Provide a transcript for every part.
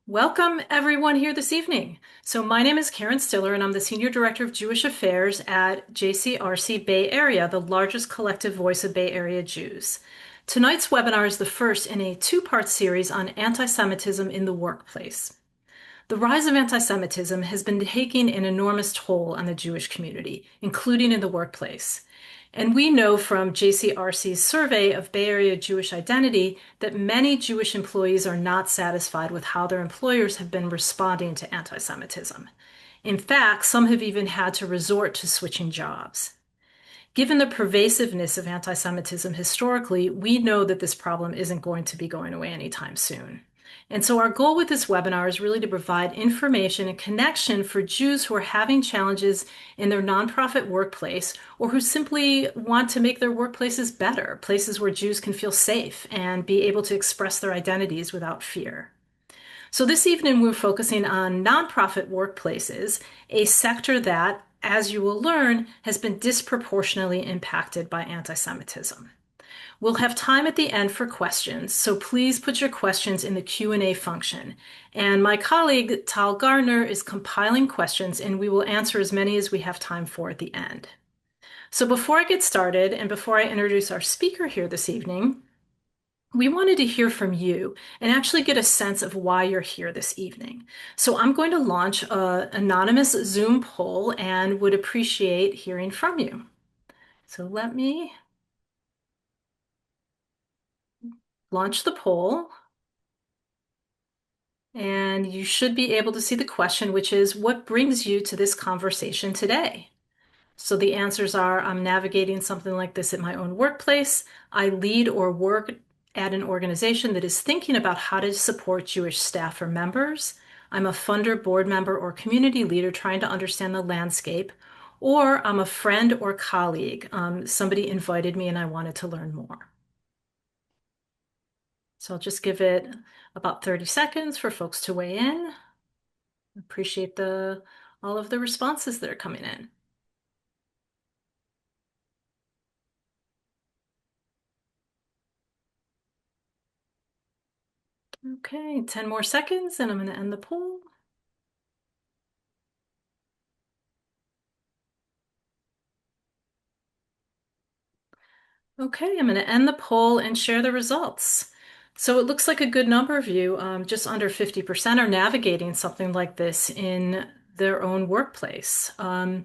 Welcome, everyone, here this evening. So, my name is Karen Stiller, and I'm the Senior Director of Jewish Affairs at JCRC Bay Area, the largest collective voice of Bay Area Jews. Tonight's webinar is the first in a two-part series on anti-Semitism in the workplace. The rise of anti-Semitism has been taking an enormous toll on the Jewish community, including in the workplace. And we know from JCRC's survey of Bay Area Jewish identity that many Jewish employees are not satisfied with how their employers have been responding to anti-Semitism. In fact, some have even had to resort to switching jobs. Given the pervasiveness of anti-Semitism historically, we know that this problem isn't going to be going away anytime soon. And so our goal with this webinar is really to provide information and connection for Jews who are having challenges in their nonprofit workplace or who simply want to make their workplaces better, places where Jews can feel safe and be able to express their identities without fear. So this evening, we're focusing on nonprofit workplaces, a sector that, as you will learn, has been disproportionately impacted by anti-Semitism. We'll have time at the end for questions, so please put your questions in the Q&A function. And my colleague, Tal Gardner, is compiling questions, and we will answer as many as we have time for at the end. So before I get started, and before I introduce our speaker here this evening, we wanted to hear from you and actually get a sense of why you're here this evening. So I'm going to launch an anonymous Zoom poll and would appreciate hearing from you. So let me launch the poll. And you should be able to see the question, which is, what brings you to this conversation today? So the answers are, I'm navigating something like this at my own workplace. I lead or work at an organization that is thinking about how to support Jewish staff or members. I'm a funder, board member, or community leader trying to understand the landscape. Or I'm a friend or colleague. Somebody invited me and I wanted to learn more. So I'll just give it about 30 seconds for folks to weigh in. Appreciate all of the responses that are coming in. Okay, 10 more seconds and I'm going to end the poll. Okay, I'm going to end the poll and share the results. So it looks like a good number of you, just under 50%, are navigating something like this in their own workplace. And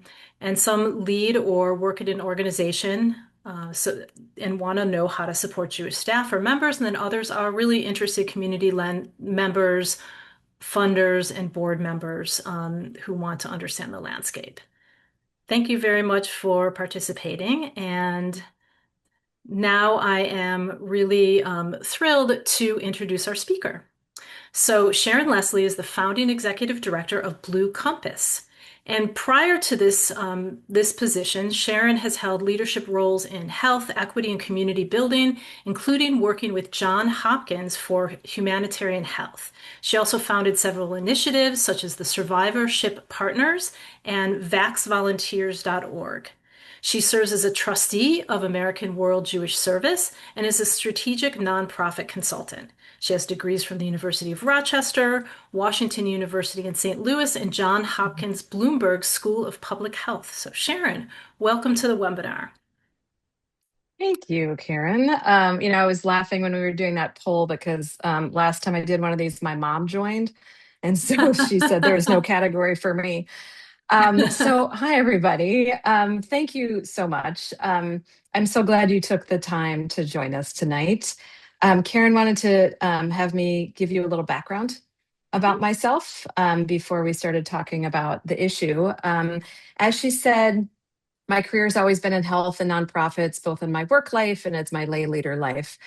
some lead or work at an organization and want to know how to support Jewish staff or members. And then others are really interested community members, funders, and board members who want to understand the landscape. Thank you very much for participating. And now I am really thrilled to introduce our speaker. So Sharon Leslie is the founding executive director of Blue Compass. And prior to this position, Sharon has held leadership roles in health, equity, and community building, including working with Johns Hopkins for humanitarian health. She also founded several initiatives such as the Survivorship Partners and vaxvolunteers.org. She serves as a trustee of American World Jewish Service and is a strategic nonprofit consultant. She has degrees from the University of Rochester, Washington University in St. Louis, and Johns Hopkins Bloomberg School of Public Health. So Sharon, welcome to the webinar. Thank you, Karen. I was laughing when we were doing that poll because last time I did one of these, my mom joined. And so she said there was no category for me. So hi, everybody. Thank you so much. I'm so glad you took the time to join us tonight. Karen wanted to have me give you a little background about myself before we started talking about the issue. As she said, my career has always been in health and nonprofits, both in my work life and as my lay leader life.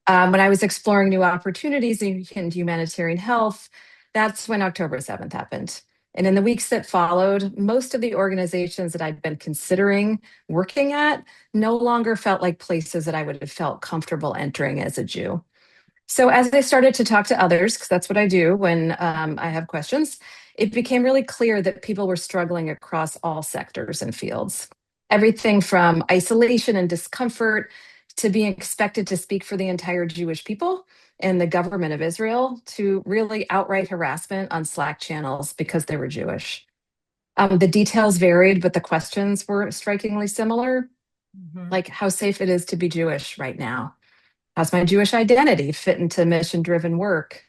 When I was exploring new opportunities in humanitarian health, that's when October 7th happened. And in the weeks that followed, most of the organizations that I'd been considering working at no longer felt like places that I would have felt comfortable entering as a Jew. So as I started to talk to others, because that's what I do when I have questions, it became really clear that people were struggling across all sectors and fields. Everything from isolation and discomfort to being expected to speak for the entire Jewish people and the government of Israel to really outright harassment on Slack channels because they were Jewish. The details varied, but the questions were strikingly similar, Mhm. like how safe it is to be Jewish right now. How's my Jewish identity fit into mission driven work?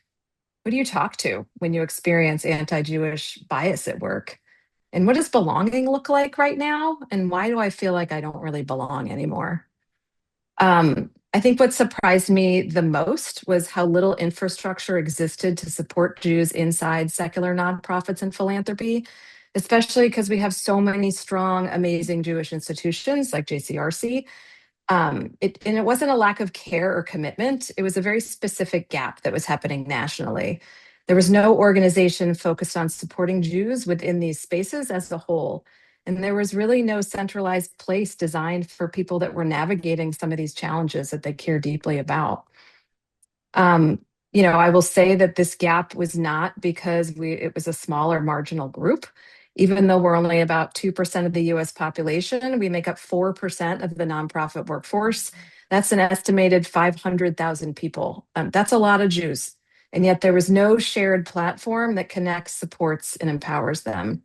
Who do you talk to when you experience anti Jewish bias at work? And what does belonging look like right now? And why do I feel like I don't really belong anymore? I think what surprised me the most was how little infrastructure existed to support Jews inside secular nonprofits and philanthropy, especially because we have so many strong, amazing Jewish institutions like JCRC. And it wasn't a lack of care or commitment. It was a very specific gap that was happening nationally. There was no organization focused on supporting Jews within these spaces as a whole. And there was really no centralized place designed for people that were navigating some of these challenges that they care deeply about. Um, I will say that this gap was not because it was a smaller marginal group. Even though we're only about 2% of the US population, we make up 4% of the nonprofit workforce. That's an estimated 500,000 people. That's a lot of Jews. And yet there was no shared platform that connects, supports, and empowers them.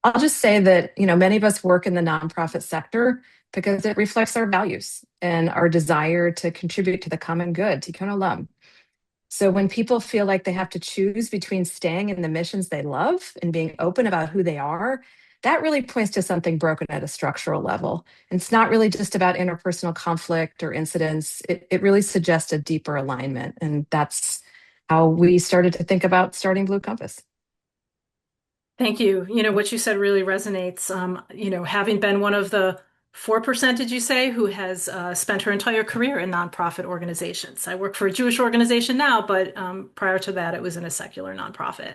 I'll just say that, many of us work in the nonprofit sector because it reflects our values and our desire to contribute to the common good, tikkun olam. So when people feel like they have to choose between staying in the missions they love and being open about who they are, that really points to something broken at a structural level. And it's not really just about interpersonal conflict or incidents. It really suggests a deeper alignment. And that's how we started to think about starting Blue Compass. Thank you. What you said really resonates. Having been one of the 4%, did you say, who has spent her entire career in nonprofit organizations. I work for a Jewish organization now, but prior to that, it was in a secular nonprofit.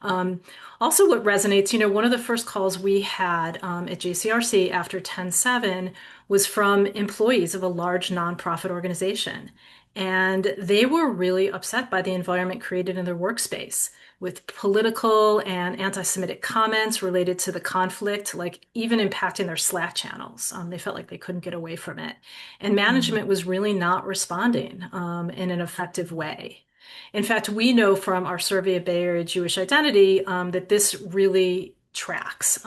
Um, Also, what resonates, one of the first calls we had at JCRC after 10/7 was from employees of a large nonprofit organization. And they were really upset by the environment created in their workspace with political and anti-Semitic comments related to the conflict, like even impacting their Slack channels. They felt like they couldn't get away from it. And Mm. management was really not responding in an effective way. In fact, we know from our survey of Bay Area Jewish identity that this really tracks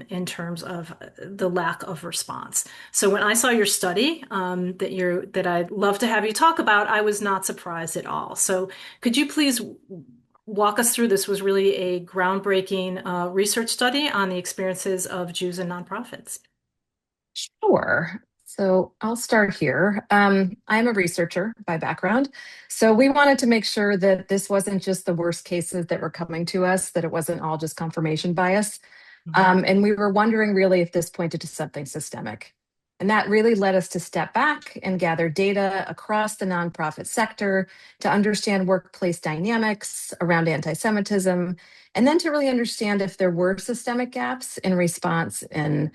in terms of the lack of response. So when I saw your study that I'd love to have you talk about, I was not surprised at all. So could you please walk us through this? Was really a groundbreaking research study on the experiences of Jews and nonprofits. Sure. So I'll start here. I'm a researcher by background. So we wanted to make sure that this wasn't just the worst cases that were coming to us, that it wasn't all just confirmation bias. Mhm. And we were wondering really if this pointed to something systemic. And that really led us to step back and gather data across the nonprofit sector to understand workplace dynamics around anti Semitism, and then to really understand if there were systemic gaps in response and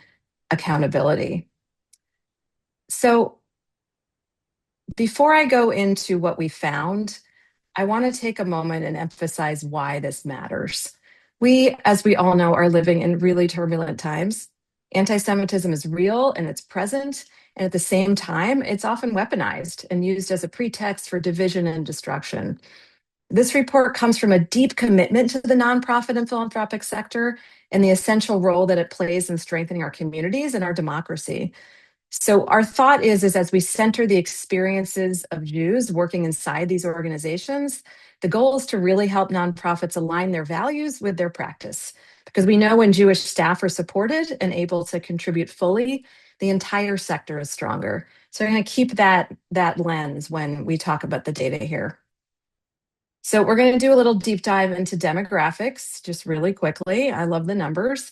accountability. So, before I go into what we found, I want to take a moment and emphasize why this matters. We, as we all know, are living in really turbulent times. Anti Semitism is real and it's present. And at the same time, it's often weaponized and used as a pretext for division and destruction. This report comes from a deep commitment to the nonprofit and philanthropic sector and the essential role that it plays in strengthening our communities and our democracy. So our thought is as we center the experiences of Jews working inside these organizations, the goal is to really help nonprofits align their values with their practice. Because we know when Jewish staff are supported and able to contribute fully, the entire sector is stronger. So I'm going to keep that lens when we talk about the data here. So we're going to do a little deep dive into demographics just really quickly. I love the numbers.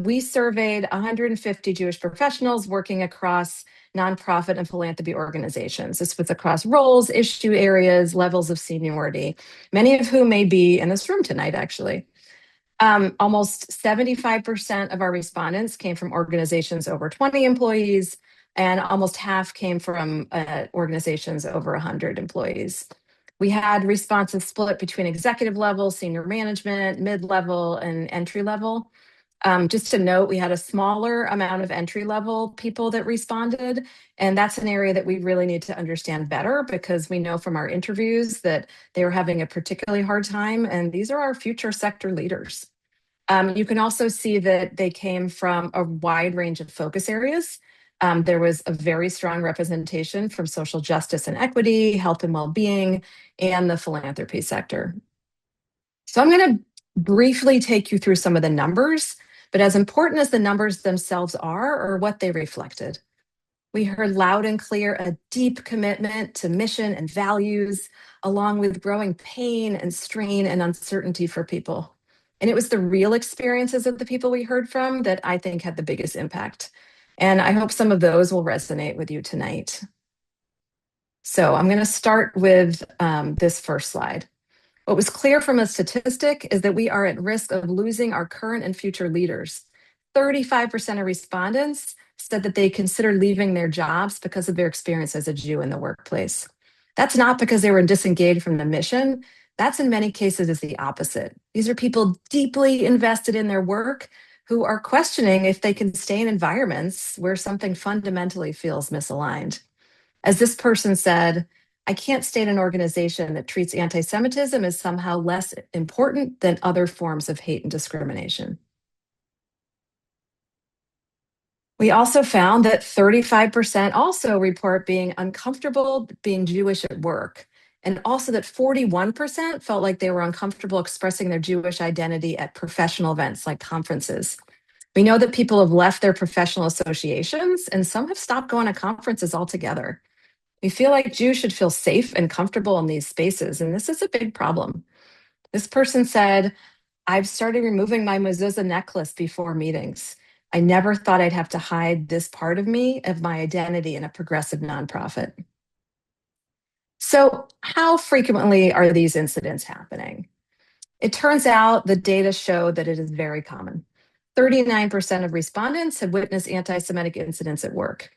We surveyed 150 Jewish professionals working across nonprofit and philanthropy organizations. This was across roles, issue areas, levels of seniority, many of whom may be in this room tonight, actually. Almost 75% of our respondents came from organizations over 20 employees, and almost half came from organizations over 100 employees. We had responses split between executive level, senior management, mid level, and entry level. Just to note, we had a smaller amount of entry level people that responded. And that's an area that we really need to understand better because we know from our interviews that they were having a particularly hard time. And these are our future sector leaders. You can also see that they came from a wide range of focus areas. There was a very strong representation from social justice and equity, health and well-being, and the philanthropy sector. So I'm going to briefly take you through some of the numbers, but as important as the numbers themselves are what they reflected. We heard loud and clear a deep commitment to mission and values, along with growing pain and strain and uncertainty for people. And it was the real experiences of the people we heard from that I think had the biggest impact. And I hope some of those will resonate with you tonight. So I'm going to start with this first slide. What was clear from a statistic is that we are at risk of losing our current and future leaders. 35% of respondents said that they consider leaving their jobs because of their experience as a Jew in the workplace. That's not because they were disengaged from the mission. That's in many cases is the opposite. These are people deeply invested in their work who are questioning if they can stay in environments where something fundamentally feels misaligned. As this person said, I can't stay in an organization that treats anti-Semitism as somehow less important than other forms of hate and discrimination. We also found that 35% also report being uncomfortable being Jewish at work, and also that 41% felt like they were uncomfortable expressing their Jewish identity at professional events like conferences. We know that people have left their professional associations, and some have stopped going to conferences altogether. We feel like Jews should feel safe and comfortable in these spaces, and this is a big problem. This person said, I've started removing my mezuzah necklace before meetings. I never thought I'd have to hide this part of me, of my identity in a progressive nonprofit. So, how frequently are these incidents happening? It turns out the data show that it is very common. 39% of respondents have witnessed anti Semitic incidents at work.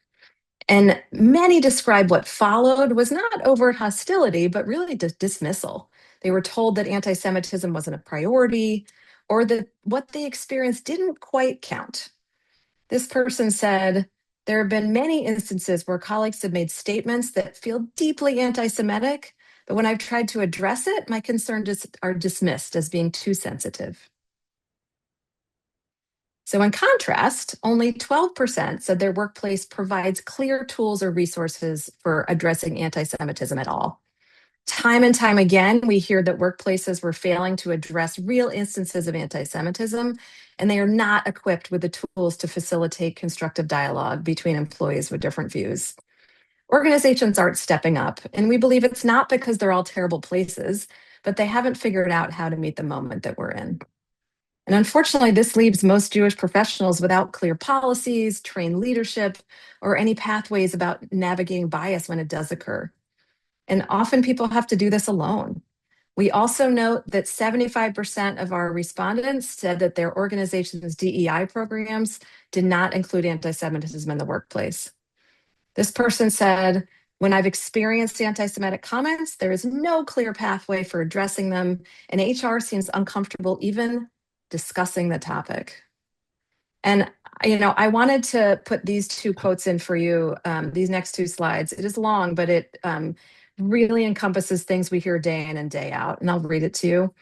And many describe what followed was not overt hostility, but really dismissal. They were told that anti Semitism wasn't a priority or that what they experienced didn't quite count. This person said, there have been many instances where colleagues have made statements that feel deeply anti Semitic, but when I've tried to address it, my concerns are dismissed as being too sensitive. So, in contrast, only 12% said their workplace provides clear tools or resources for addressing anti Semitism at all. Time and time again, we hear that workplaces were failing to address real instances of anti Semitism, and they are not equipped with the tools to facilitate constructive dialogue between employees with different views. Organizations aren't stepping up, and we believe it's not because they're all terrible places, but they haven't figured out how to meet the moment that we're in. And unfortunately, this leaves most Jewish professionals without clear policies, trained leadership, or any pathways about navigating bias when it does occur. And often people have to do this alone. We also note that 75% of our respondents said that their organization's DEI programs did not include anti-Semitism in the workplace. This person said, when I've experienced anti-Semitic comments, there is no clear pathway for addressing them, and HR seems uncomfortable even discussing the topic. And I wanted to put these two quotes in for you, these next two slides. It is long, but it really encompasses things we hear day in and day out. And I'll read it to you.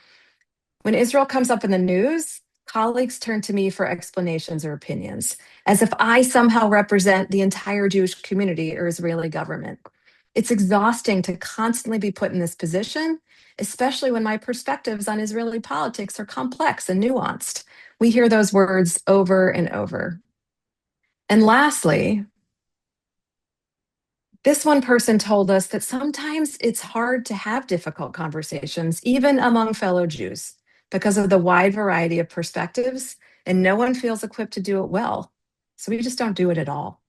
When Israel comes up in the news, colleagues turn to me for explanations or opinions, as if I somehow represent the entire Jewish community or Israeli government. It's exhausting to constantly be put in this position, especially when my perspectives on Israeli politics are complex and nuanced. We hear those words over and over. And lastly, this one person told us that sometimes it's hard to have difficult conversations, even among fellow Jews, because of the wide variety of perspectives, and no one feels equipped to do it well. So we just don't do it at all.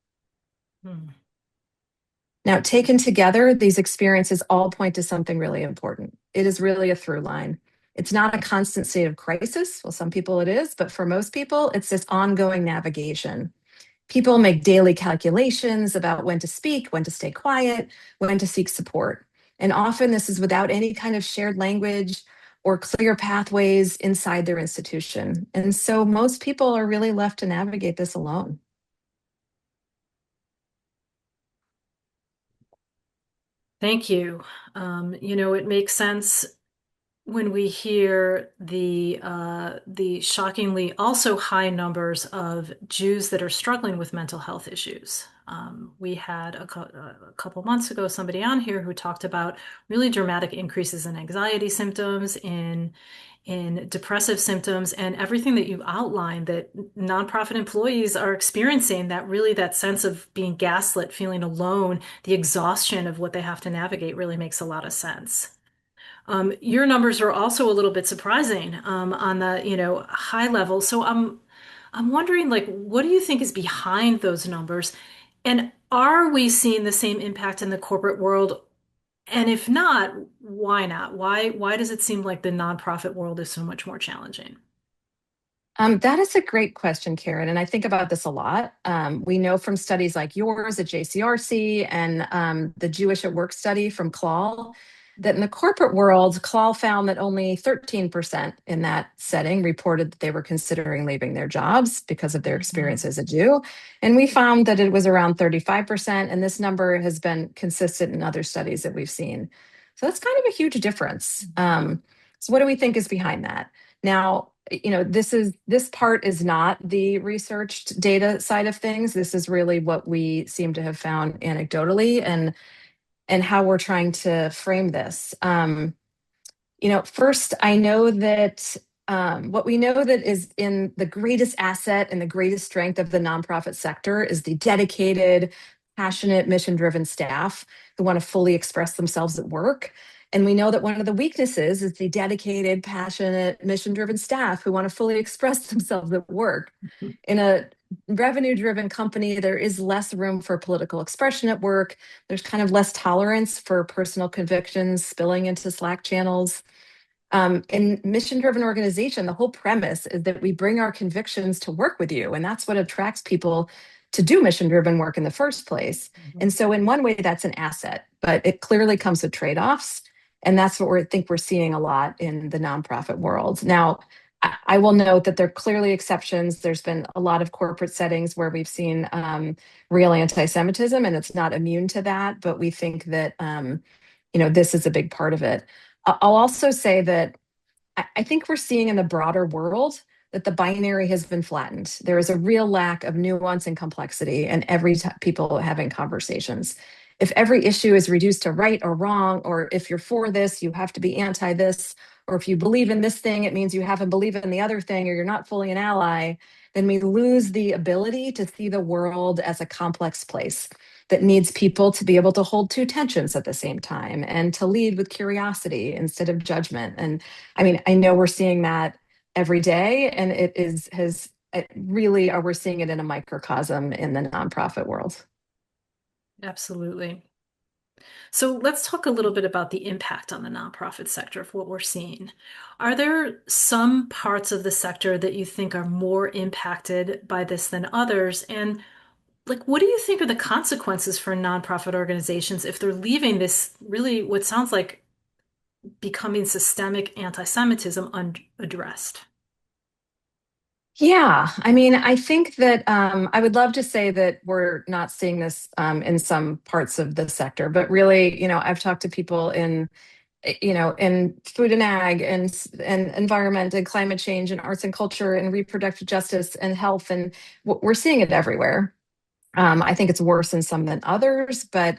Now, taken together, these experiences all point to something really important. It is really a through line. It's not a constant state of crisis. Well, some people it is, but for most people, it's this ongoing navigation. People make daily calculations about when to speak, when to stay quiet, when to seek support. And often this is without any kind of shared language or clear pathways inside their institution. And so most people are really left to navigate this alone. Thank you. It makes sense when we hear the shockingly also high numbers of Jews that are struggling with mental health issues. We had a couple months ago somebody on here who talked about really dramatic increases in anxiety symptoms, in depressive symptoms, and everything that you outlined that nonprofit employees are experiencing, that really that sense of being gaslit, feeling alone, the exhaustion of what they have to navigate really makes a lot of sense. Your numbers are also a little bit surprising on the, high level. So I'm wondering, like, what do you think is behind those numbers? And are we seeing the same impact in the corporate world? And if not, why not? Why does it seem like the nonprofit world is so much more challenging? That is a great question, Karen. And I think about this a lot. We know from studies like yours at JCRC and the Jewish at Work study from CLAL that in the corporate world, CLAL found that only 13% in that setting reported that they were considering leaving their jobs because of their experience Mhm. as a Jew. And we found that it was around 35%. And this number has been consistent in other studies that we've seen. So that's kind of a huge difference. So what do we think is behind that? Now, this part is not the researched data side of things. This is really what we seem to have found anecdotally and how we're trying to frame this. First, I know that what we know that is in the greatest asset and the greatest strength of the nonprofit sector is the dedicated, passionate, mission-driven staff who want to fully express themselves at work. And we know that one of the weaknesses is the dedicated, passionate, mission-driven staff who want to fully express themselves at work. In a revenue-driven company, there is less room for political expression at work. There's kind of less tolerance for personal convictions spilling into Slack channels. In mission-driven organization, the whole premise is that we bring our convictions to work with you, and that's what attracts people to do mission-driven work in the first place. And Mhm. so, in one way, that's an asset, but it clearly comes with trade-offs, and that's what I think we're seeing a lot in the nonprofit world. Now, I will note that there are clearly exceptions. There's been a lot of corporate settings where we've seen real anti-Semitism, and it's not immune to that. But we think that this is a big part of it. I'll also say that I think we're seeing in the broader world that the binary has been flattened. There is a real lack of nuance and complexity in people having conversations. If every issue is reduced to right or wrong, or if you're for this, you have to be anti this, or if you believe in this thing, it means you have to believe in the other thing, or you're not fully an ally, then we lose the ability to see the world as a complex place that needs people to be able to hold two tensions at the same time and to lead with curiosity instead of judgment. And I mean, I know we're seeing that every day, and it really, we're seeing it in a microcosm in the nonprofit world. Absolutely. So let's talk a little bit about the impact on the nonprofit sector of what we're seeing. Are there some parts of the sector that you think are more impacted by this than others? And like, what do you think are the consequences for nonprofit organizations if they're leaving this really what sounds like becoming systemic anti-Semitism unaddressed? Yeah, I mean, I think that I would love to say that we're not seeing this in some parts of the sector, but really, I've talked to people in food and ag and environment and climate change and arts and culture and reproductive justice and health, and we're seeing it everywhere. I think it's worse in some than others, but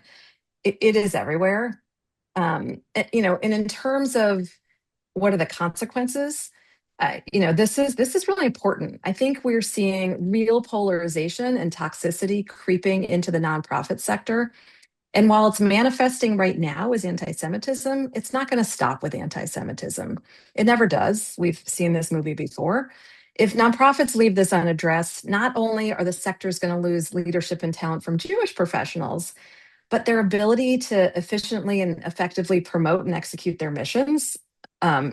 it is everywhere. And in terms of what are the consequences, this is really important. I think we're seeing real polarization and toxicity creeping into the nonprofit sector. And while it's manifesting right now as anti-Semitism, it's not going to stop with anti-Semitism. It never does. We've seen this movie before. If nonprofits leave this unaddressed, not only are the sectors going to lose leadership and talent from Jewish professionals, but their ability to efficiently and effectively promote and execute their missions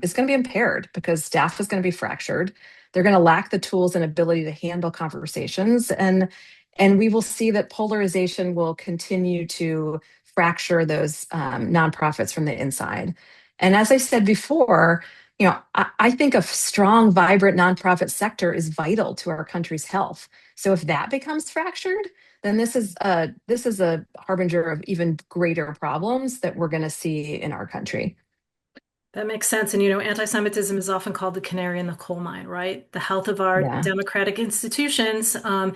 is going to be impaired because staff is going to be fractured. They're going to lack the tools and ability to handle conversations, and we will see that polarization will continue to fracture those nonprofits from the inside. And as I said before, I think a strong, vibrant nonprofit sector is vital to our country's health. So if that becomes fractured, then this is a harbinger of even greater problems that we're going to see in our country. That makes sense. And anti-Semitism is often called the canary in the coal mine, right? The health of our Yeah, democratic institutions are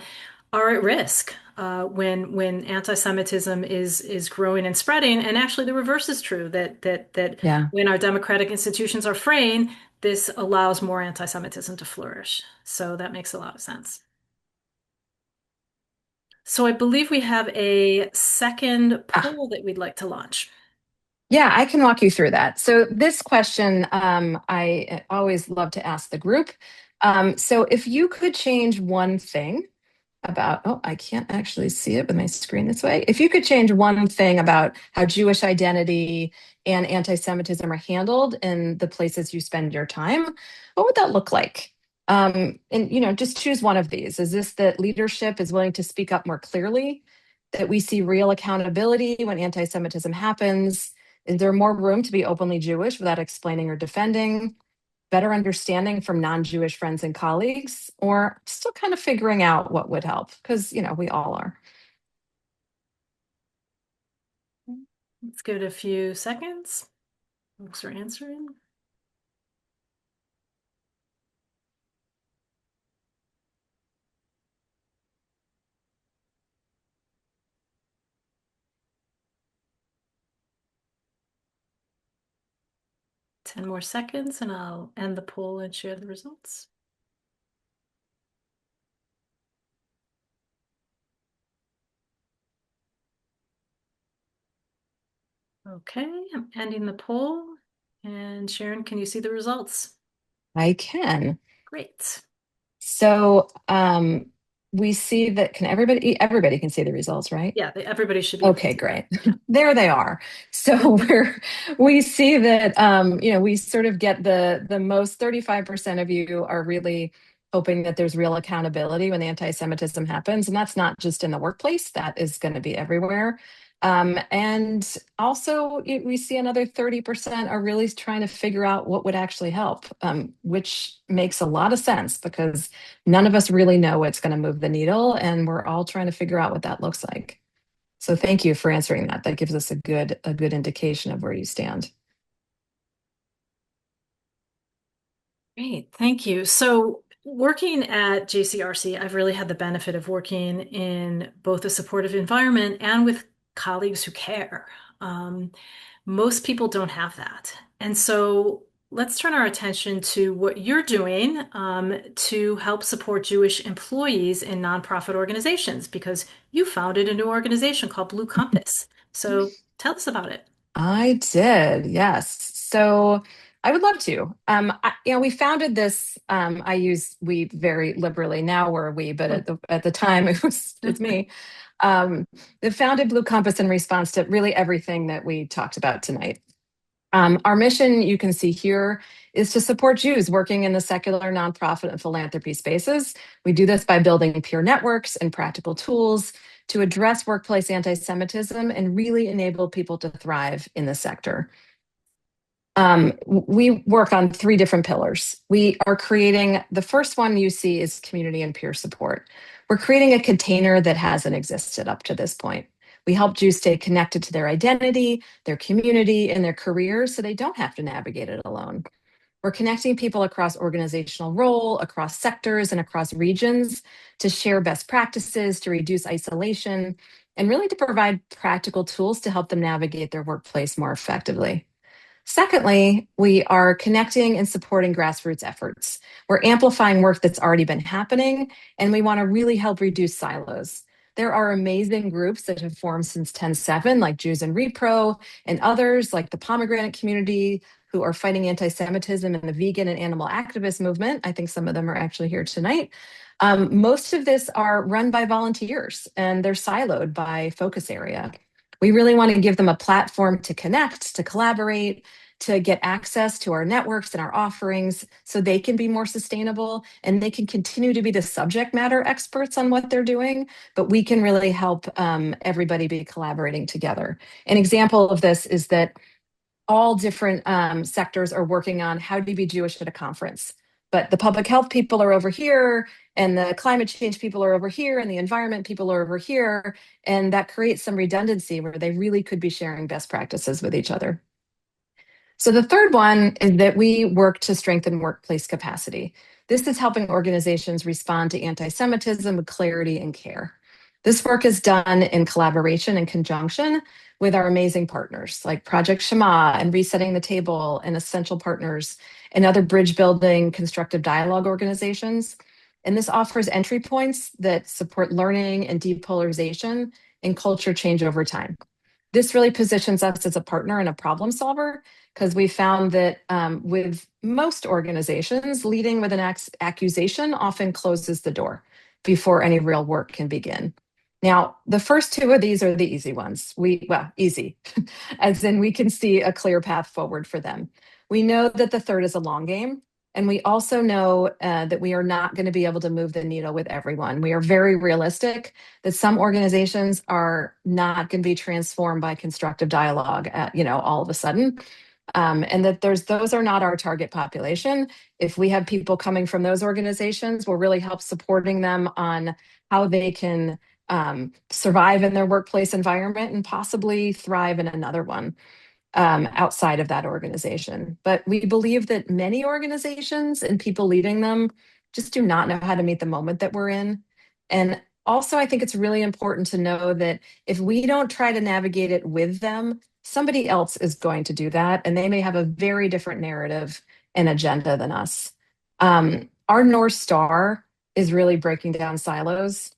at risk when anti-Semitism is growing and spreading. And actually, the reverse is true, that yeah. when our democratic institutions are fraying, this allows more anti-Semitism to flourish. So that makes a lot of sense. So I believe we have a second Ah, poll that we'd like to launch. yeah, I can walk you through that. So this question, I always love to ask the group. So if you could change one thing about, oh, I can't actually see it with my screen this way. If you could change one thing about how Jewish identity and anti-Semitism are handled in the places you spend your time, what would that look like? And just choose one of these. Is this that leadership is willing to speak up more clearly, that we see real accountability when anti-Semitism happens? Is there more room to be openly Jewish without explaining or defending? Better understanding from non-Jewish friends and colleagues, or still kind of figuring out what would help? Because, we all are. Let's give it a few seconds. Folks are answering. 10 more seconds and I'll end the poll and share the results. Okay, I'm ending the poll. And Sharon, can you see the results? I can. Great. So we see that can everybody can see the results, right? Yeah, everybody should be able to Okay, see that. great. Yeah. There they are. So we see that we sort of get the most 35% of you are really hoping that there's real accountability when the anti-Semitism happens. And that's not just in the workplace, that is going to be everywhere. And also we see another 30% are really trying to figure out what would actually help, which makes a lot of sense because none of us really know what's going to move the needle, and we're all trying to figure out what that looks like. So thank you for answering that. That gives us a good indication of where you stand. Great, thank you. So, working at JCRC, I've really had the benefit of working in both a supportive environment and with colleagues who care. Um, Most people don't have that. And so, let's turn our attention to what you're doing to help support Jewish employees in nonprofit organizations, because you founded a new organization called Blue Compass. So, tell us about it. I did, yes. So I would love to. We founded this. I use we very liberally. Now we're a we, but at the time it's me. Um, that founded Blue Compass in response to really everything that we talked about tonight. Our mission, you can see here, is to support Jews working in the secular, nonprofit, and philanthropy spaces. We do this by building peer networks and practical tools to address workplace anti Semitism and really enable people to thrive in the sector. We work on three different pillars. We are creating the first one you see is community and peer support. We're creating a container that hasn't existed up to this point. We help Jews stay connected to their identity, their community, and their careers so they don't have to navigate it alone. We're connecting people across organizational role, across sectors, and across regions to share best practices, to reduce isolation, and really to provide practical tools to help them navigate their workplace more effectively. Secondly, we are connecting and supporting grassroots efforts. We're amplifying work that's already been happening, and we want to really help reduce silos. There are amazing groups that have formed since 10/7, like Jews in Repro, and others like the Pomegranate community, who are fighting anti Semitism and the vegan and animal activist movement. I think some of them are actually here tonight. Most of this are run by volunteers and they're siloed by focus area. We really want to give them a platform to connect, to collaborate, to get access to our networks and our offerings so they can be more sustainable and they can continue to be the subject matter experts on what they're doing, but we can really help everybody be collaborating together. An example of this is that all different sectors are working on how to be Jewish at a conference. But the public health people are over here, and the climate change people are over here, and the environment people are over here. And that creates some redundancy where they really could be sharing best practices with each other. So the third one is that we work to strengthen workplace capacity. This is helping organizations respond to anti-Semitism with clarity and care. This work is done in collaboration and conjunction with our amazing partners like Project Shema and Resetting the Table and Essential Partners and other bridge building constructive dialogue organizations. And this offers entry points that support learning and depolarization and culture change over time. This really positions us as a partner and a problem solver because we found that with most organizations, leading with an accusation often closes the door before any real work can begin. Now, the first two of these are the easy ones. Easy, as in we can see a clear path forward for them. We know that the third is a long game, and we also know that we are not going to be able to move the needle with everyone. We are very realistic that some organizations are not going to be transformed by constructive dialogue all of a sudden. And that those are not our target population. If we have people coming from those organizations, we'll really help supporting them on how they can survive in their workplace environment and possibly thrive in another one outside of that organization. But we believe that many organizations and people leading them just do not know how to meet the moment that we're in. And also, I think it's really important to know that if we don't try to navigate it with them, somebody else is going to do that. And they may have a very different narrative and agenda than us. Our North Star is really breaking down silos.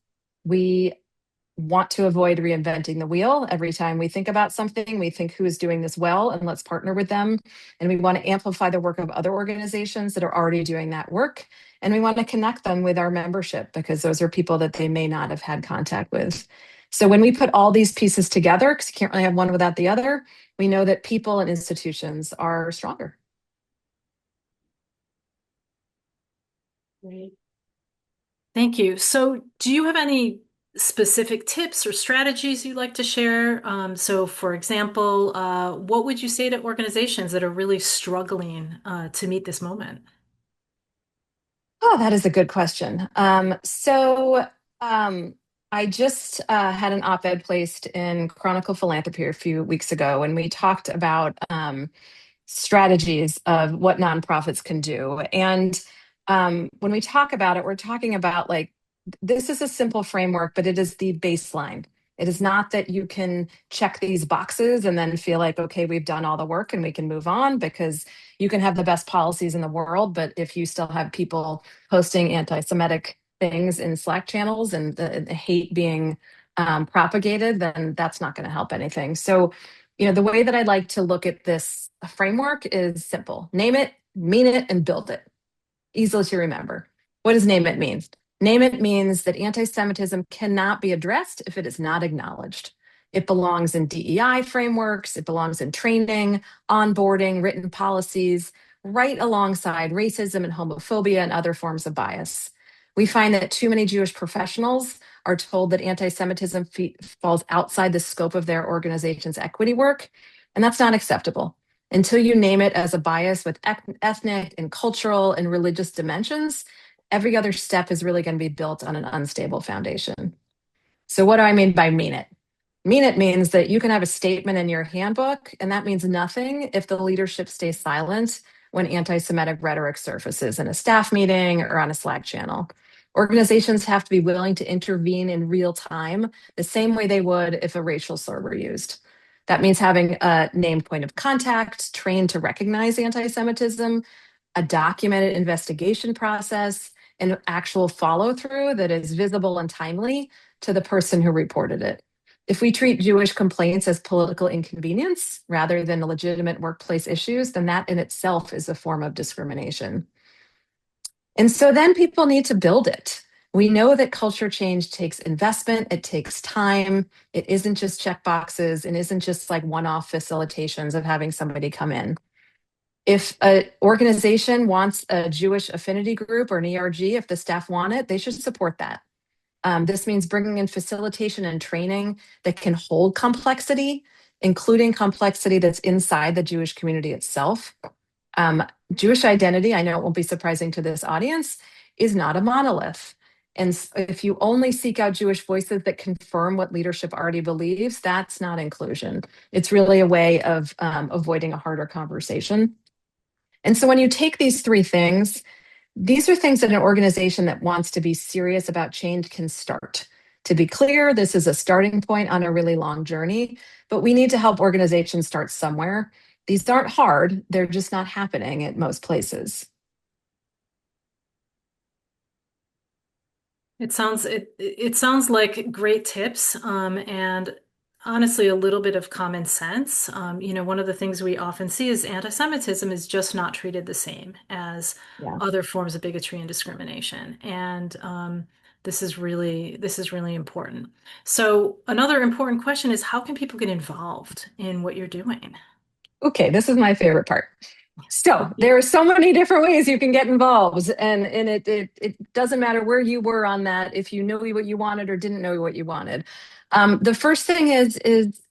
We want to avoid reinventing the wheel. Every time we think about something, we think who is doing this well and let's partner with them. And we want to amplify the work of other organizations that are already doing that work. And we want to connect them with our membership because those are people that they may not have had contact with. So when we put all these pieces together, because you can't really have one without the other, we know that people and institutions are stronger. Great. Thank you. So, do you have any specific tips or strategies you'd like to share? So, for example, what would you say to organizations that are really struggling to meet this moment? Oh, that is a good question. I just had an op-ed placed in Chronicle Philanthropy a few weeks ago, and we talked about strategies of what nonprofits can do. And when we talk about it, we're talking about like this is a simple framework, but it is the baseline. It is not that you can check these boxes and then feel like, okay, we've done all the work and we can move on because you can have the best policies in the world. But if you still have people posting anti Semitic things in Slack channels and the hate being propagated, then that's not going to help anything. So, the way that I like to look at this framework is simple: name it, mean it, and build it. Easy to remember. What does name it mean? Name it means that anti Semitism cannot be addressed if it is not acknowledged. It belongs in DEI frameworks, it belongs in training, onboarding, written policies, right alongside racism and homophobia and other forms of bias. We find that too many Jewish professionals are told that anti Semitism falls outside the scope of their organization's equity work, and that's not acceptable. Until you name it as a bias with ethnic and cultural and religious dimensions, every other step is really going to be built on an unstable foundation. So, what do I mean by mean it? Mean it means that you can have a statement in your handbook, and that means nothing if the leadership stays silent when anti Semitic rhetoric surfaces in a staff meeting or on a Slack channel. Organizations have to be willing to intervene in real time, the same way they would if a racial slur were used. That means having a named point of contact, trained to recognize anti Semitism, a documented investigation process, and actual follow through that is visible and timely to the person who reported it. If we treat Jewish complaints as political inconvenience rather than legitimate workplace issues, then that in itself is a form of discrimination. And so then people need to build it. We know that culture change takes investment, it takes time. It isn't just check boxes, and isn't just like one-off facilitations of having somebody come in. If an organization wants a Jewish affinity group or an ERG, if the staff want it, they should support that. This means bringing in facilitation and training that can hold complexity including complexity that's inside the Jewish community itself. Um, Jewish identity, I know it won't be surprising to this audience, is not a monolith. And if you only seek out Jewish voices that confirm what leadership already believes, that's not inclusion. It's really a way of avoiding a harder conversation. And so when you take these three things, these are things that an organization that wants to be serious about change can start. To be clear, this is a starting point on a really long journey, but we need to help organizations start somewhere. These aren't hard, they're just not happening at most places. It sounds like great tips, and honestly a little bit of common sense. One of the things we often see is anti-Semitism is just not treated the same as Yeah. other forms of bigotry and discrimination, and this is really important. So another important question is how can people get involved in what you're doing? Okay, this is my favorite part. So there are so many different ways you can get involved, and it doesn't matter where you were on that, if you knew what you wanted or didn't know what you wanted. The first thing is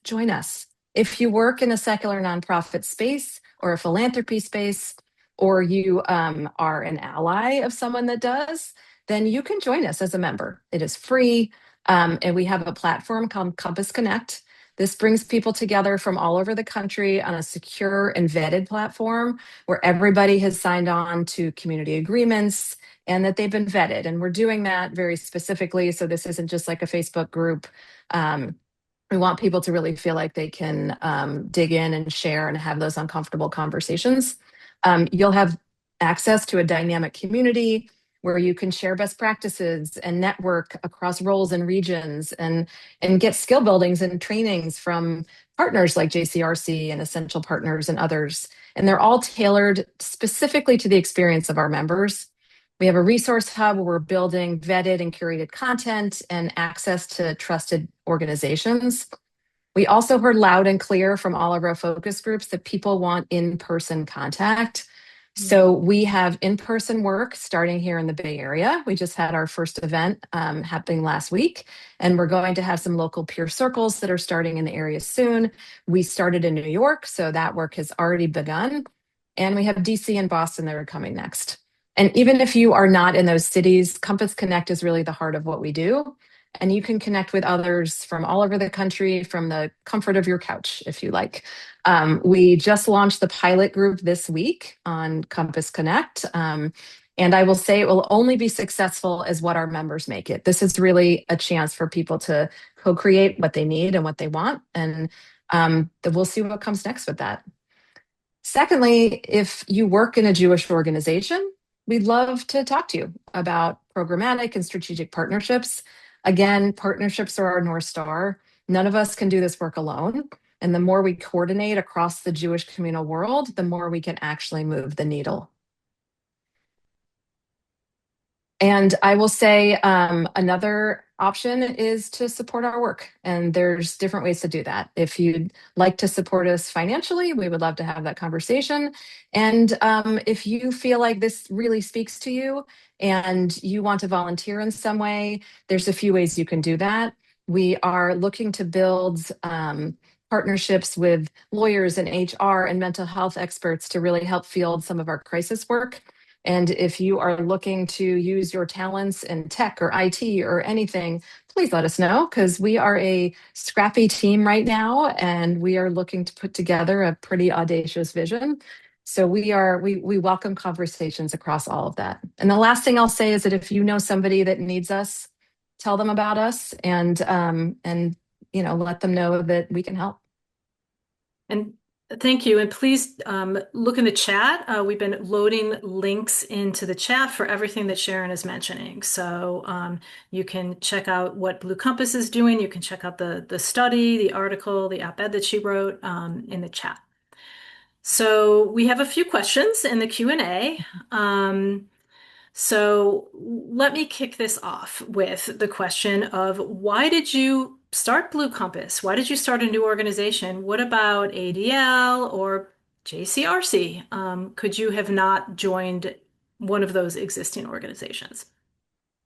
join us. If you work in a secular nonprofit space or a philanthropy space, or you are an ally of someone that does, then you can join us as a member. It is free, and we have a platform called Compass Connect. This brings people together from all over the country on a secure and vetted platform where everybody has signed on to community agreements and that they've been vetted. And we're doing that very specifically. So this isn't just like a Facebook group. Um, we want people to really feel like they can dig in and share and have those uncomfortable conversations. You'll have access to a dynamic community where you can share best practices and network across roles and regions and get skill buildings and trainings from partners like JCRC and Essential Partners and others. And they're all tailored specifically to the experience of our members. We have a resource hub where we're building vetted and curated content and access to trusted organizations. We also heard loud and clear from all of our focus groups that people want in-person contact. So we have in-person work starting here in the Bay Area. We just had our first event happening last week, and we're going to have some local peer circles that are starting in the area soon. We started in New York, so that work has already begun. And we have DC and Boston that are coming next. And even if you are not in those cities, Compass Connect is really the heart of what we do. And you can connect with others from all over the country from the comfort of your couch, if you like. We just launched the pilot group this week on Compass Connect. And I will say it will only be successful as what our members make it. This is really a chance for people to co create what they need and what they want. And we'll see what comes next with that. Secondly, if you work in a Jewish organization, we'd love to talk to you about programmatic and strategic partnerships. Again, partnerships are our North Star. None of us can do this work alone. And the more we coordinate across the Jewish communal world, the more we can actually move the needle. And I will say another option is to support our work. And there's different ways to do that. If you'd like to support us financially, we would love to have that conversation. And if you feel like this really speaks to you and you want to volunteer in some way, there's a few ways you can do that. We are looking to build partnerships with lawyers and HR and mental health experts to really help field some of our crisis work. And if you are looking to use your talents in tech or IT or anything, please let us know because we are a scrappy team right now and we are looking to put together a pretty audacious vision. So we welcome conversations across all of that. And the last thing I'll say is that if you know somebody that needs us, tell them about us and let them know that we can help. And thank you. And please look in the chat. We've been loading links into the chat for everything that Sharon is mentioning. So you can check out what Blue Compass is doing. You can check out the study, the article, the op-ed that she wrote in the chat. So we have a few questions in the Q&A. So let me kick this off with the question of why did you start Blue Compass? Why did you start a new organization? What about ADL or JCRC? Could you have not joined one of those existing organizations?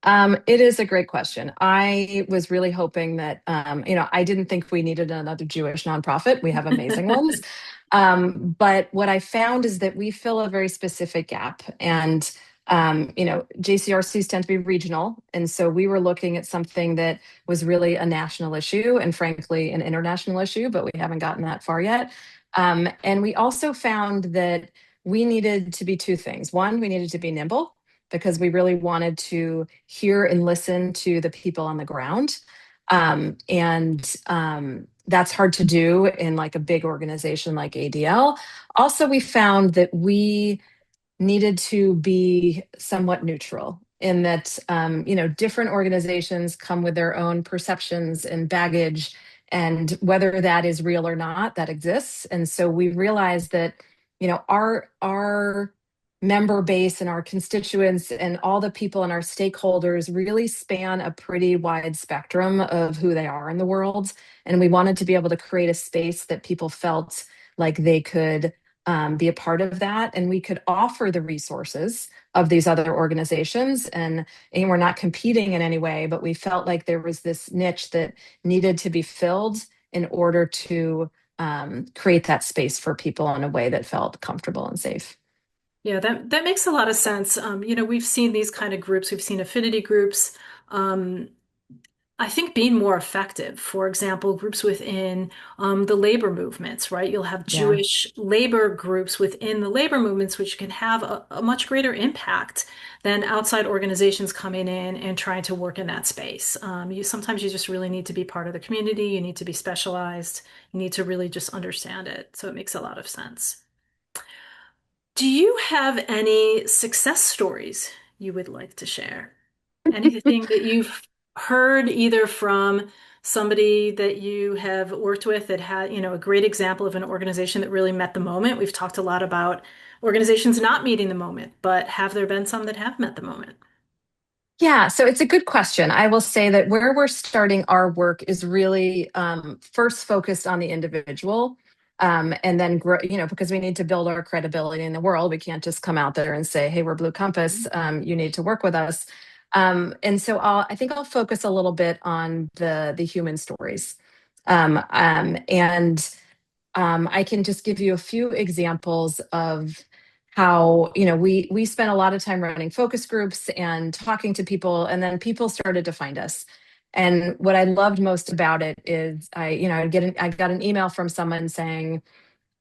It is a great question. I was really hoping that, I didn't think we needed another Jewish nonprofit. We have amazing ones. But what I found is that we fill a very specific gap. And, JCRCs tend to be regional. And so we were looking at something that was really a national issue and, frankly, an international issue, but we haven't gotten that far yet. And we also found that we needed to be two things. One, we needed to be nimble because we really wanted to hear and listen to the people on the ground. And that's hard to do in like a big organization like ADL. Also, we found that we needed to be somewhat neutral in that different organizations come with their own perceptions and baggage, and whether that is real or not, that exists. And so we realized that our member base and our constituents and all the people and our stakeholders really span a pretty wide spectrum of who they are in the world, and we wanted to be able to create a space that people felt like they could be a part of that, and we could offer the resources of these other organizations. And we're not competing in any way, but we felt like there was this niche that needed to be filled in order to create that space for people in a way that felt comfortable and safe. Yeah, that makes a lot of sense. We've seen these kind of groups, we've seen affinity groups. Um, I think being more effective. For example, groups within the labor movements, right? You'll have Yeah. Jewish labor groups within the labor movements, which can have a much greater impact than outside organizations coming in and trying to work in that space. You just really need to be part of the community. You need to be specialized. You need to really just understand it. So it makes a lot of sense. Do you have any success stories you would like to share? Anything that you've heard either from somebody that you have worked with that had, a great example of an organization that really met the moment? We've talked a lot about organizations not meeting the moment, but have there been some that have met the moment? Yeah, so it's a good question. I will say that where we're starting our work is really first focused on the individual, and then grow, because we need to build our credibility in the world. We can't just come out there and say, "Hey, we're Blue Compass. You need to work with us." And so I think I'll focus a little bit on the human stories, and I can just give you a few examples of how, we spent a lot of time running focus groups and talking to people, and then people started to find us. And what I loved most about it is I got an email from someone saying,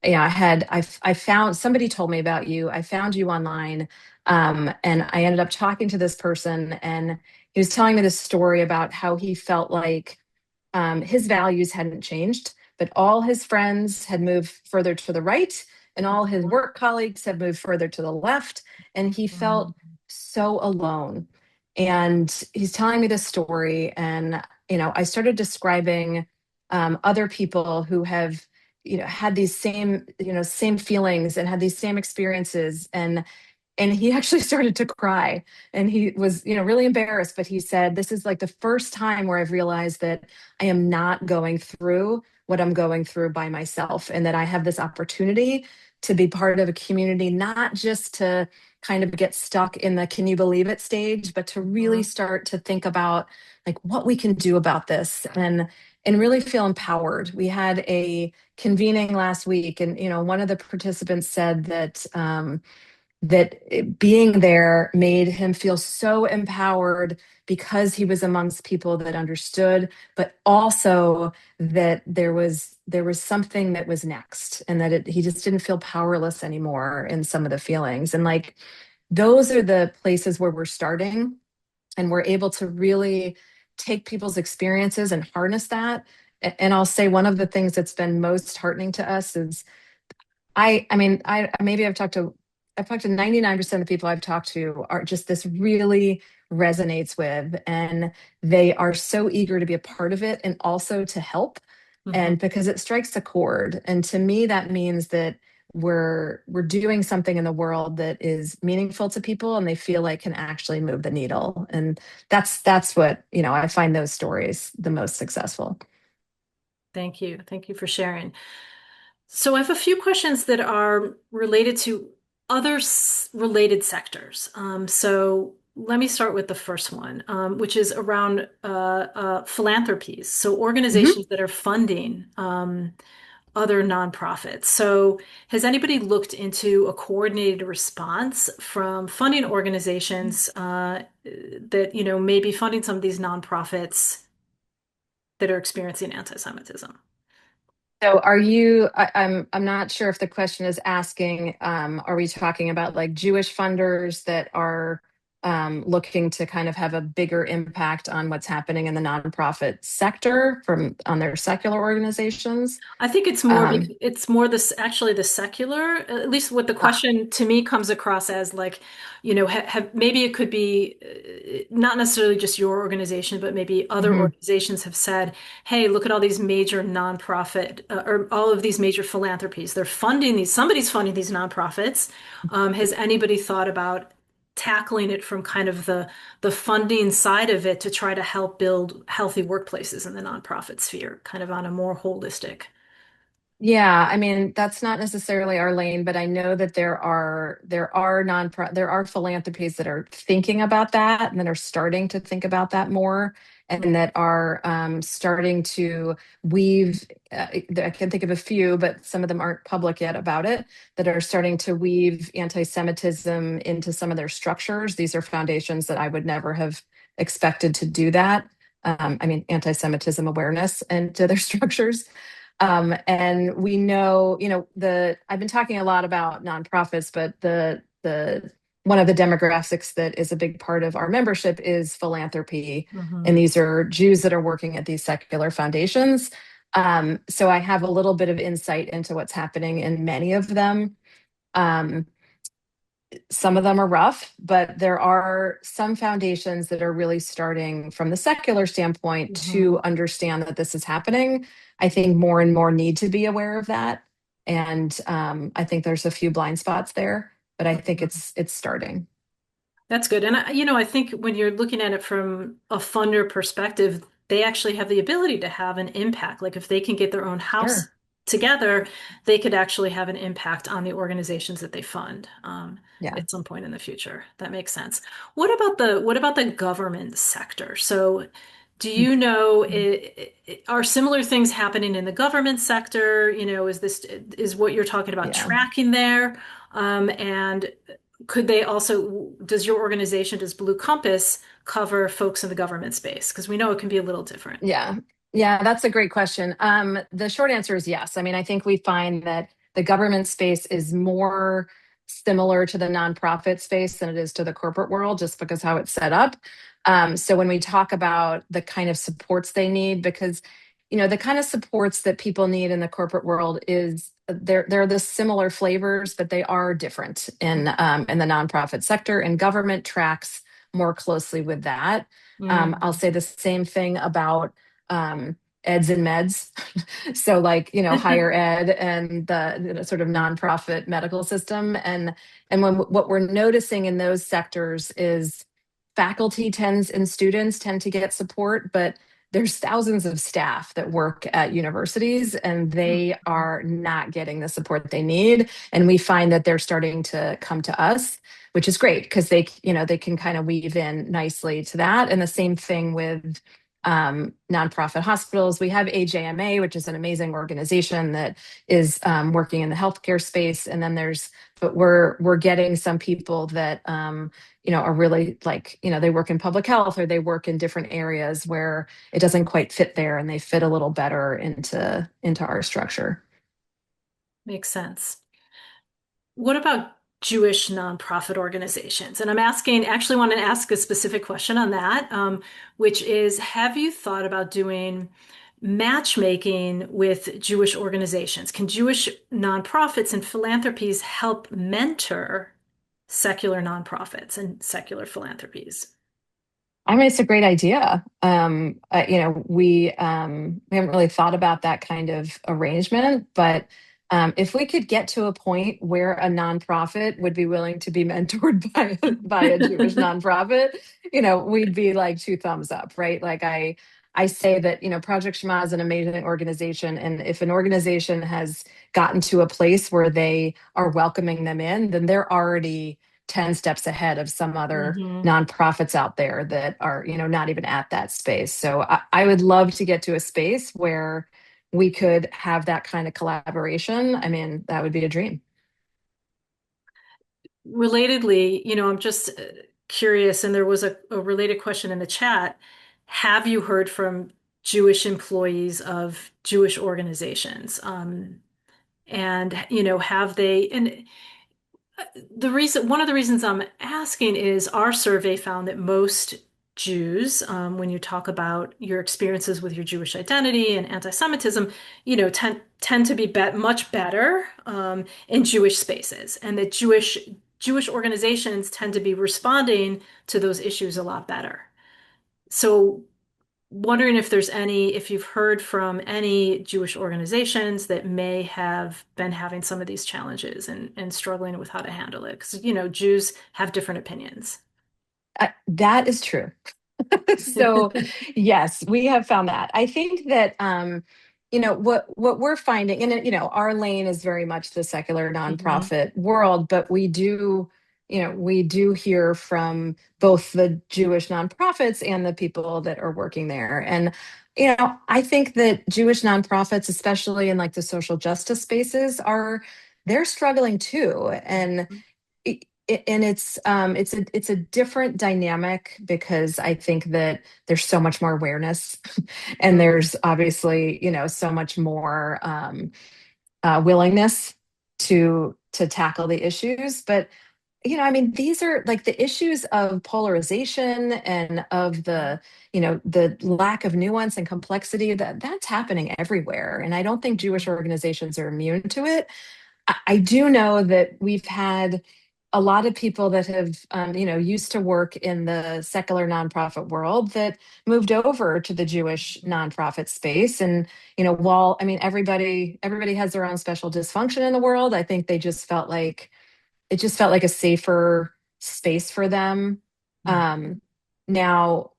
yeah, I found somebody told me about you. I found you online. And I ended up talking to this person, and he was telling me this story about how he felt like his values hadn't changed, but all his friends had moved further to the right, and all his work colleagues had moved further to the left. And he felt so alone. And he's telling me this story. And, I started describing other people who have, had these same feelings and had these same experiences. And he actually started to cry, and he was really embarrassed, but he said, this is like the first time where I've realized that I am not going through what I'm going through by myself, and that I have this opportunity to be part of a community, not just to kind of get stuck in the can you believe it stage, but to really start to think about like what we can do about this, and really feel empowered. We had a convening last week, and one of the participants said that being there made him feel so empowered because he was amongst people that understood, but also that there was something that was next, and that he just didn't feel powerless anymore in some of the feelings. And like those are the places where we're starting, and we're able to really take people's experiences and harness that. And I'll say one of the things that's been most heartening to us is I mean, I maybe I've talked to 99% of the people I've talked to are just this really resonates with, and they are so eager to be a part of it and also to help. Mhm. And because it strikes a chord. And to me, that means that we're doing something in the world that is meaningful to people, and they feel like can actually move the needle. And that's what, I find those stories the most successful. Thank you. Thank you for sharing. So I have a few questions that are related to other related sectors. So let me start with the first one, which is around philanthropies. So Mhm. organizations that are funding other nonprofits. So has anybody looked into a coordinated response from funding organizations that, may be funding some of these nonprofits that are experiencing anti-Semitism? So are you, I'm not sure if the question is asking, are we talking about like Jewish funders that are looking to kind of have a bigger impact on what's happening in the nonprofit sector from on their secular organizations? I think Um, it's more this actually the secular, at least what the ah, question to me comes across as like, maybe it could be not necessarily just your organization, but maybe other mhm. organizations have said, hey, look at all these major nonprofit or all of these major philanthropies. They're funding these, somebody's funding these nonprofits. Has anybody thought about tackling it from kind of the funding side of it to try to help build healthy workplaces in the nonprofit sphere, kind of on a more holistic? Yeah, I mean, that's not necessarily our lane, but I know that there are philanthropies that are thinking about that and that are starting to think about that more and that are starting to weave I can think of a few, but some of them aren't public yet about it, that are starting to weave anti-Semitism into some of their structures. These are foundations that I would never have expected to do that. I mean, anti-Semitism awareness into their structures. And we know, I've been talking a lot about nonprofits, but the one of the demographics that is a big part of our membership is philanthropy. And Mhm. these are Jews that are working at these secular foundations. So I have a little bit of insight into what's happening in many of them. Um, some of them are rough, but there are some foundations that are really starting from the secular standpoint to Mhm. understand that this is happening. I think more and more need to be aware of that. And I think there's a few blind spots there, but I think Mhm. it's starting. That's good. And I think when you're looking at it from a funder perspective, they actually have the ability to have an impact. Like if they can get their own house Sure. together, they could actually have an impact on the organizations that they fund Yeah. at some point in the future. That makes sense. What about the government sector? So, do you know, are similar things happening in the government sector? Is what you're talking about Yeah. tracking there? And could they also, does your organization, does Blue Compass cover folks in the government space? Because we know it can be a little different. Yeah. Yeah, that's a great question. The short answer is yes. I mean, I think we find that the government space is more similar to the nonprofit space than it is to the corporate world, just because how it's set up. So when we talk about the kind of supports they need, because the kind of supports that people need in the corporate world is they're the similar flavors, but they are different in the nonprofit sector, and government tracks more closely with that. I'll Mm. say the same thing about eds and meds. So, like, higher ed and the sort of nonprofit medical system. And what we're noticing in those sectors is faculty tends and students tend to get support, but there's thousands of staff that work at universities and they are not getting the support they need. And we find that they're starting to come to us, which is great because they can kind of weave in nicely to that. And the same thing with nonprofit hospitals. We have AJMA, which is an amazing organization that is working in the healthcare space. And then but we're getting some people that are really like, they work in public health or they work in different areas where it doesn't quite fit there and they fit a little better into our structure. Makes sense. What about Jewish nonprofit organizations? And actually want to ask a specific question on that, which is, have you thought about doing matchmaking with Jewish organizations? Can Jewish nonprofits and philanthropies help mentor secular nonprofits and secular philanthropies? I mean, it's a great idea. We haven't really thought about that kind of arrangement, but if we could get to a point where a nonprofit would be willing to be mentored by a Jewish nonprofit, we'd be like two thumbs up, right? Like I say that Project Shema is an amazing organization, and if an organization has gotten to a place where they are welcoming them in, then they're already 10 steps ahead of some other Hmm. nonprofits out there that are, not even at that space. So I would love to get to a space where we could have that kind of collaboration. I mean, that would be a dream. Relatedly, I'm just curious, and there was a related question in the chat. Have you heard from Jewish employees of Jewish organizations? And, have they, and one of the reasons I'm asking is our survey found that most Jews, when you talk about your experiences with your Jewish identity and anti-Semitism, tend to be much better in Jewish spaces, and that Jewish organizations tend to be responding to those issues a lot better. So, wondering if you've heard from any Jewish organizations that may have been having some of these challenges and struggling with how to handle it. Because, Jews have different opinions. That is true. So yes, we have found that. I think that what we're finding, and our lane is very much the secular Hmm. nonprofit world, but we do hear from both the Jewish nonprofits and the people that are working there. And I think that Jewish nonprofits, especially in like the social justice spaces, they're struggling too. And it's a different dynamic because I think that there's so much more awareness, and Mm. there's obviously so much more willingness to tackle the issues. But I mean, these are like the issues of polarization and of the lack of nuance and complexity that's happening everywhere. And I don't think Jewish organizations are immune to it. I do know that we've had a lot of people that have, used to work in the secular nonprofit world that moved over to the Jewish nonprofit space. And, while, I mean, everybody has their own special dysfunction in the world, I think it just felt like a safer space for them. Mhm. Um, Now,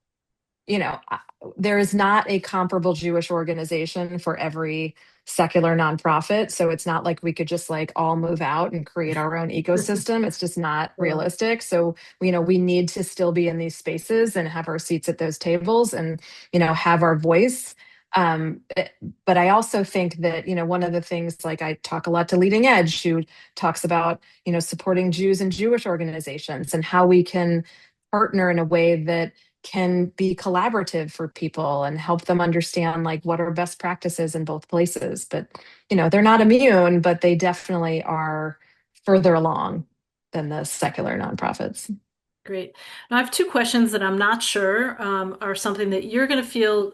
there is not a comparable Jewish organization for every secular nonprofit. So it's not like we could just like all move out and create our own ecosystem. It's just not Sure. realistic. So, we need to still be in these spaces and have our seats at those tables and, have our voice. But I also think that, one of the things, like I talk a lot to Leading Edge, who talks about, supporting Jews and Jewish organizations and how we can partner in a way that can be collaborative for people and help them understand like what are best practices in both places. But they're not immune, but they definitely are further along than the secular nonprofits. Great. Now, I have two questions that I'm not sure are something that you're going to feel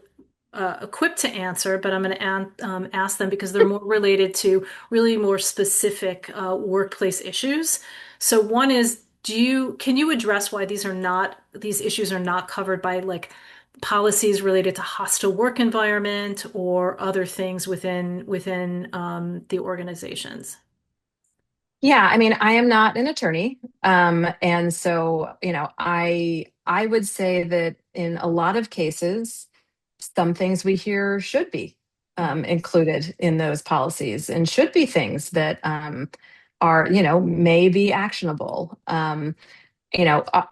equipped to answer, but I'm going to ask them because they're more related to really more specific workplace issues. So one is, can you address why these issues are not covered by like policies related to hostile work environment or other things within the organizations? Yeah, I mean, I am not an attorney. And so, I would say that in a lot of cases, some things we hear should be included in those policies and should be things that may be actionable.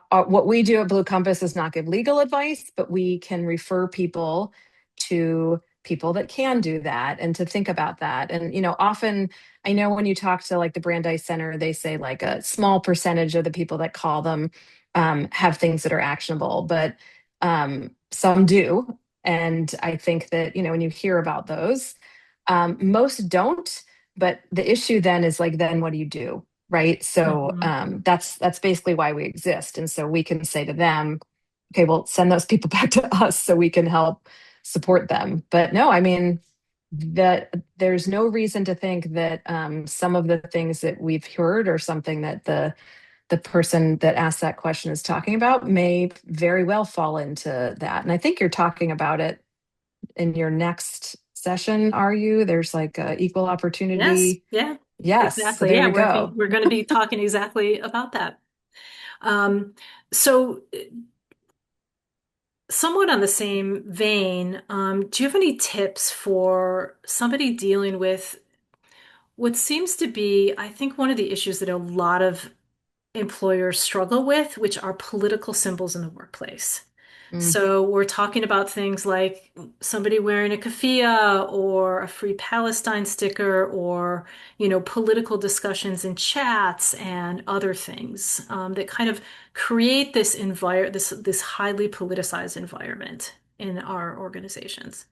What we do at Blue Compass is not give legal advice, but we can refer people to people that can do that and to think about that. And, often I know when you talk to like the Brandeis Center, they say like a small percentage of the people that call them have things that are actionable, but some do. And I think that, when you hear about those, most don't. But the issue then is like, then what do you do? Right. So Mhm. that's basically why we exist. And so we can say to them, okay, well, send those people back to us so we can help support them. But no, I mean, that there's no reason to think that some of the things that we've heard or something that the person that asked that question is talking about may very well fall into that. And I think you're talking about it in your next session, are you? There's like a equal Yes, opportunity. yeah, Yes. So exactly. there Yeah, we go. we're going to be talking exactly about that. Um, so, somewhat on the same vein, do you have any tips for somebody dealing with what seems to be, I think, one of the issues that a lot of employers struggle with, which are political symbols in the workplace. Mm. So we're talking about things like somebody wearing a keffiyeh or a Free Palestine sticker or, political discussions in chats and other things that kind of create this highly politicized environment in our organizations.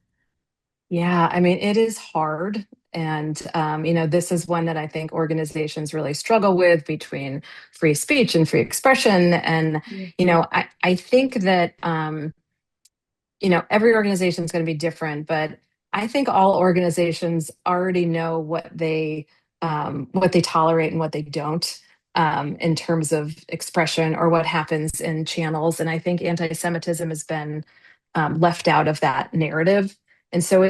Yeah, I mean, it is hard. And, this is one that I think organizations really struggle with between free speech and free expression. And, Mhm. I think that, every organization is going to be different, but I think all organizations already know what they tolerate and what they don't in terms of expression or what happens in channels. And I think anti-Semitism has been left out of that narrative. And so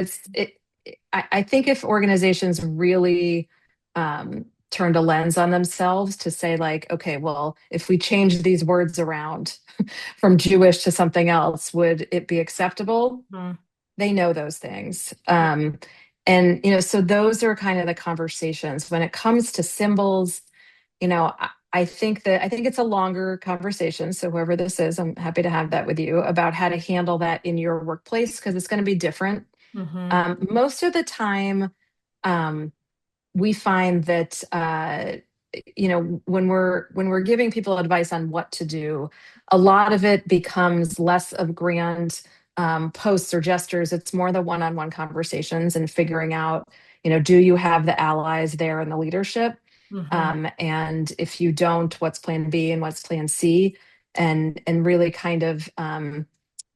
I think if organizations really turned a lens on themselves to say like, okay, well, if we change these words around from Jewish to something else, would it be acceptable? Mhm. They know those things. And, so those are kind of the conversations. When it comes to symbols, I think it's a longer conversation. So whoever this is, I'm happy to have that with you about how to handle that in your workplace because it's going to be different. Mhm. Most of the time, um, we find that when we're giving people advice on what to do, a lot of it becomes less of grand posts or gestures. It's more the one-on-one conversations and figuring out, do you have the allies there in the leadership? Mhm. And if you don't, what's plan B and what's plan C? And really kind of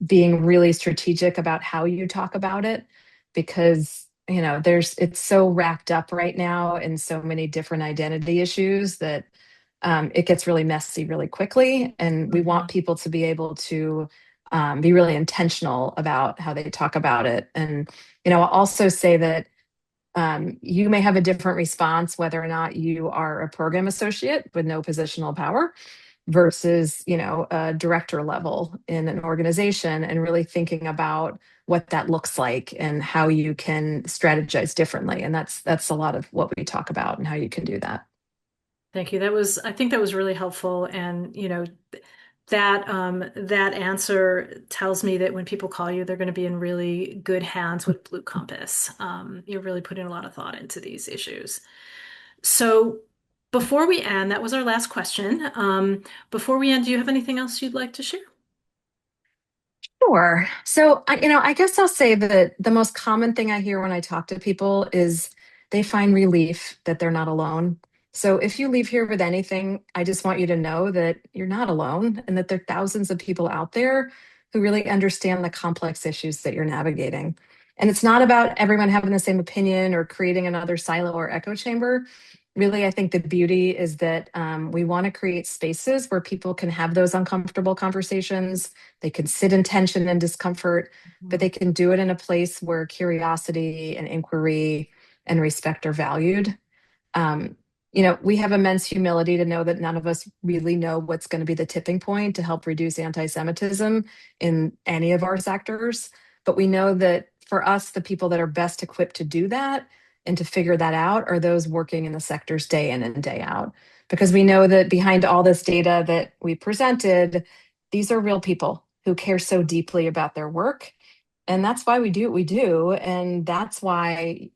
being really strategic about how you talk about it because it's so racked up right now in so many different identity issues that it gets really messy really quickly, and we want Mhm. people to be able to be really intentional about how they talk about it. And I'll also say that you may have a different response whether or not you are a program associate with no positional power versus a director level in an organization, and really thinking about what that looks like and how you can strategize differently. And that's a lot of what we talk about and how you can do that. Thank you. I think that was really helpful. And, that answer tells me that when people call you, they're going to be in really good hands with Blue Compass. You're really putting a lot of thought into these issues. So before we end, that was our last question. Before we end, do you have anything else you'd like to share? Sure. So, I guess I'll say that the most common thing I hear when I talk to people is they find relief that they're not alone. So, if you leave here with anything, I just want you to know that you're not alone and that there are thousands of people out there who really understand the complex issues that you're navigating. And it's not about everyone having the same opinion or creating another silo or echo chamber. Really, I think the beauty is that we want to create spaces where people can have those uncomfortable conversations. They can sit in tension and discomfort, but they can do it in a place where curiosity and inquiry and respect are valued. Um, we have immense humility to know that none of us really know what's going to be the tipping point to help reduce anti-Semitism in any of our sectors. But we know that for us, the people that are best equipped to do that and to figure that out are those working in the sectors day in and day out. Because we know that behind all this data that we presented, these are real people who care so deeply about their work, and that's why we do what we do. And that's why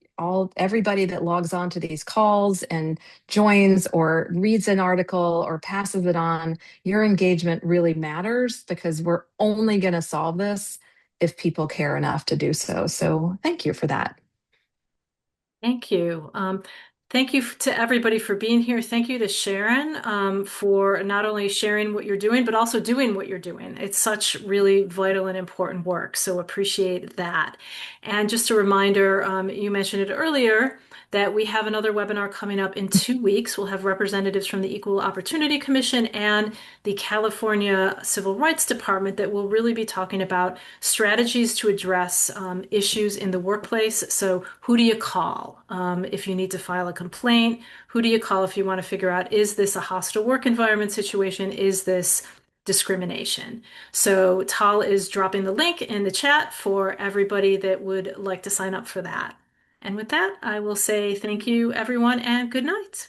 everybody that logs on to these calls and joins or reads an article or passes it on, your engagement really matters because we're only going to solve this if people care enough to do so. So thank you for that. Thank you. Thank you to everybody for being here. Thank you to Sharon for not only sharing what you're doing, but also doing what you're doing. It's such really vital and important work. So appreciate that. And just a reminder, you mentioned it earlier, that we have another webinar coming up in 2 weeks. We'll have representatives from the Equal Opportunity Commission and the California Civil Rights Department that will really be talking about strategies to address issues in the workplace. So, who do you call if you need to file a complaint? Who do you call if you want to figure out, is this a hostile work environment situation? Is this discrimination? So, Tal is dropping the link in the chat for everybody that would like to sign up for that. And with that, I will say thank you, everyone, and good night.